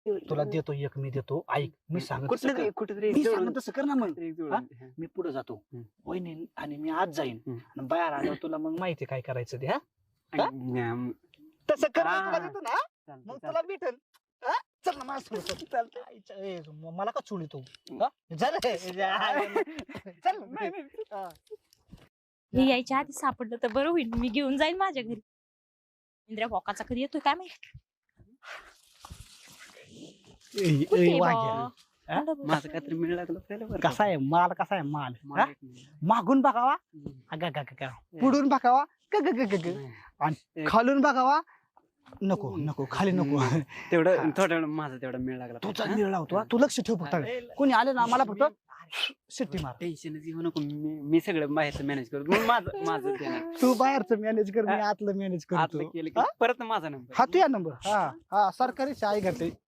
तुला देतो एक, मी देतो. ऐक, मी सांगत तसं कर. कुठेतरी मी सांगत तसं कर ना मग. हा? हा? मी पुढे जातो हम्म. वहिनी आणि मी आज जाईन हम्म. आणि बाहेर आल्यावर तुला मग माहिती काय करायचं ते. हा आणि, तसं कर, मी हा. तुला देतो ना. चालतंय, मग तुला भेटल. चल ना माझ्यासोबत. आईच्या, ए, मला का चोळी तू? चल चल. नाही, नाही. हा. हे यायच्या आधी सापडलं तर बरं होईल, मी घेऊन जाईल माझ्या घरी. इंद्रा भोकाचा कधी येतोय काय माहिती. कुठे आहे वाघ्या. बा? हा? आलं बघ. माझं काहीतरी मिळ लागलं पहिलं बरं का? कसा आहे माल, कसा आहे माल? मला हा? एक मिनिट. मागून बघावा, हम्म. अगा गा गा, पुढून बघावा, ग ग ग ग ग. नाही. आणि खालून बघावा, नको नको, खाली नको. तेवढं हा. थोडं वेळ माझा तेवढा मिळ लागला तुझा पाहिजे, निर्णय होतो. तू लक्ष ठेव फक्त. हा? कोणी आले ना मला फक्त शिट्टी मार. टेन्शनच घेऊ नको. मी सगळं बाहेरचं मॅनेज करतो. मग माझं देणार. तू बाहेरचं मॅनेज कर, मी आतलं मॅनेज आतलं करतो. केलं की परत माझा नंबर. हा, तू या नंबर. हा हा, सरकारी शाळा घरते.